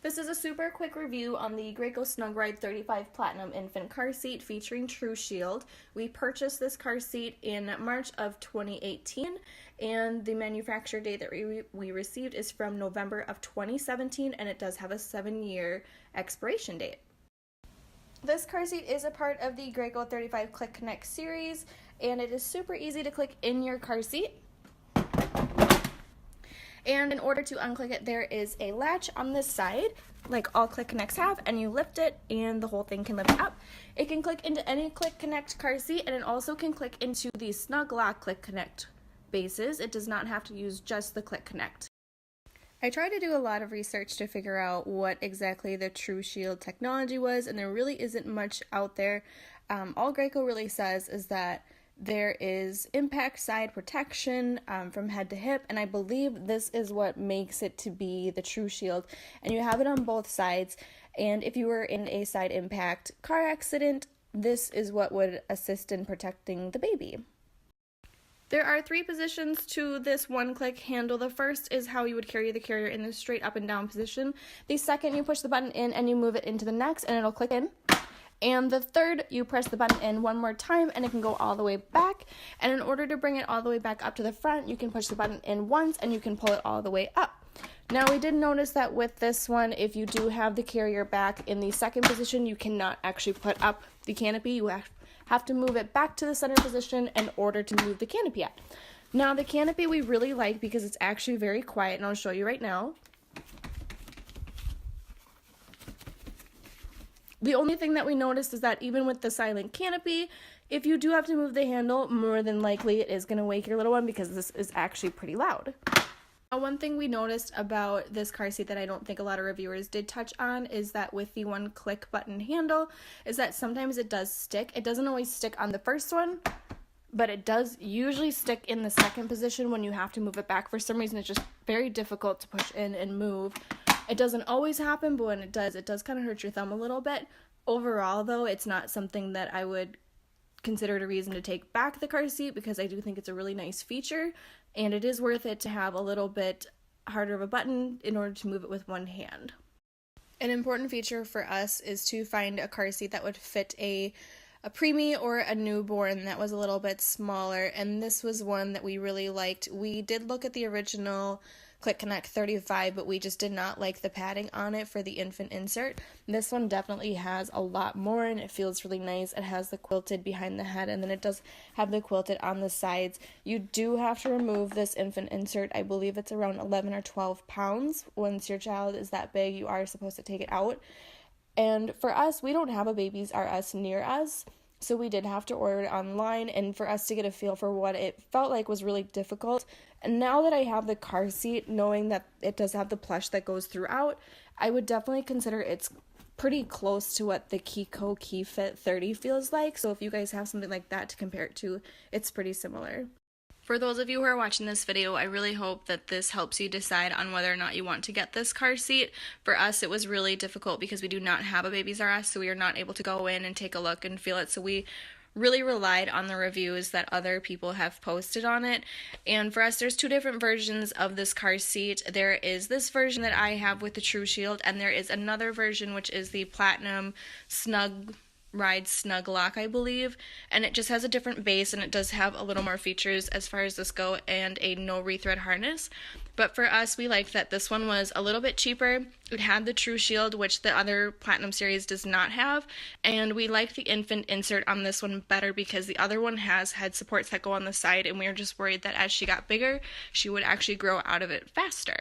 This is a super quick review on the Graco Snugride 35 Platinum Infant Car Seat featuring Trueshield. We purchased this car seat in March of 2018, and the manufacturer date that we received is from November of 2017, and it does have a 7-year expiration date. This car seat is a part of the Graco 35 Click Connect series, and it is super easy to click in your car seat. And in order to unclick it, there is a latch on this side, like all Click Connects have, and you lift it and the whole thing can lift up. It can click into any Click Connect car seat, and it also can click into the Snug Lock Click Connect bases. It does not have to use just the Click Connect. I tried to do a lot of research to figure out what exactly the Trueshield technology was, and there really isn't much out there. All Graco really says is that there is impact side protection from head to hip, and I believe this is what makes it to be the Trueshield, and you have it on both sides. And if you were in a side impact car accident, this is what would assist in protecting the baby. There are 3 positions to this one-click handle. The first is how you would carry the carrier in the straight up and down position. The second, you push the button in and you move it into the next and it'll click in. And the third, you press the button in one more time and it can go all the way back. And in order to bring it all the way back up to the front, you can push the button in once and you can pull it all the way up. Now, we did notice that with this one, if you do have the carrier back in the second position, you cannot actually put up the canopy. You have to move it back to the center position in order to move the canopy up. Now, the canopy we really like because it's actually very quiet, and I'll show you right now. The only thing that we noticed is that even with the silent canopy, if you do have to move the handle, more than likely it is going to wake your little one because this is actually pretty loud. Now, one thing we noticed about this car seat that I don't think a lot of reviewers did touch on is that with the one-click button handle, is that sometimes it does stick. It doesn't always stick on the first one, but it does usually stick in the second position when you have to move it back. For some reason, it's just very difficult to push in and move. It doesn't always happen, but when it does kind of hurt your thumb a little bit. Overall, though, it's not something that I would consider it a reason to take back the car seat because I do think it's a really nice feature, and it is worth it to have a little bit harder of a button in order to move it with one hand. An important feature for us is to find a car seat that would fit a preemie or a newborn that was a little bit smaller, and this was one that we really liked. We did look at the original Click Connect 35, but we just did not like the padding on it for the infant insert. This one definitely has a lot more, and it feels really nice. It has the quilted behind the head, and then it does have the quilted on the sides. You do have to remove this infant insert. I believe it's around 11 or 12 pounds. Once your child is that big, you are supposed to take it out. And for us, we don't have a Babies R Us near us, so we did have to order it online, and for us to get a feel for what it felt like was really difficult. And now that I have the car seat, knowing that it does have the plush that goes throughout, I would definitely consider it's pretty close to what the Kiko KeyFit 30 feels like. So if you guys have something like that to compare it to, it's pretty similar. For those of you who are watching this video, I really hope that this helps you decide on whether or not you want to get this car seat. For us, it was really difficult because we do not have a Babies R Us, so we are not able to go in and take a look and feel it. So we really relied on the reviews that other people have posted on it. And for us, there's 2 different versions of this car seat. There is this version that I have with the Trueshield, and there is another version which is the Platinum Snugride Snug Lock, I believe, and it just has a different base, and it does have a little more features as far as this go, and a no rethread harness. But for us, we liked that this one was a little bit cheaper. It had the Trueshield, which the other Platinum series does not have, and we liked the infant insert on this one better because the other one has head supports that go on the side, and we were just worried that as she got bigger, she would actually grow out of it faster.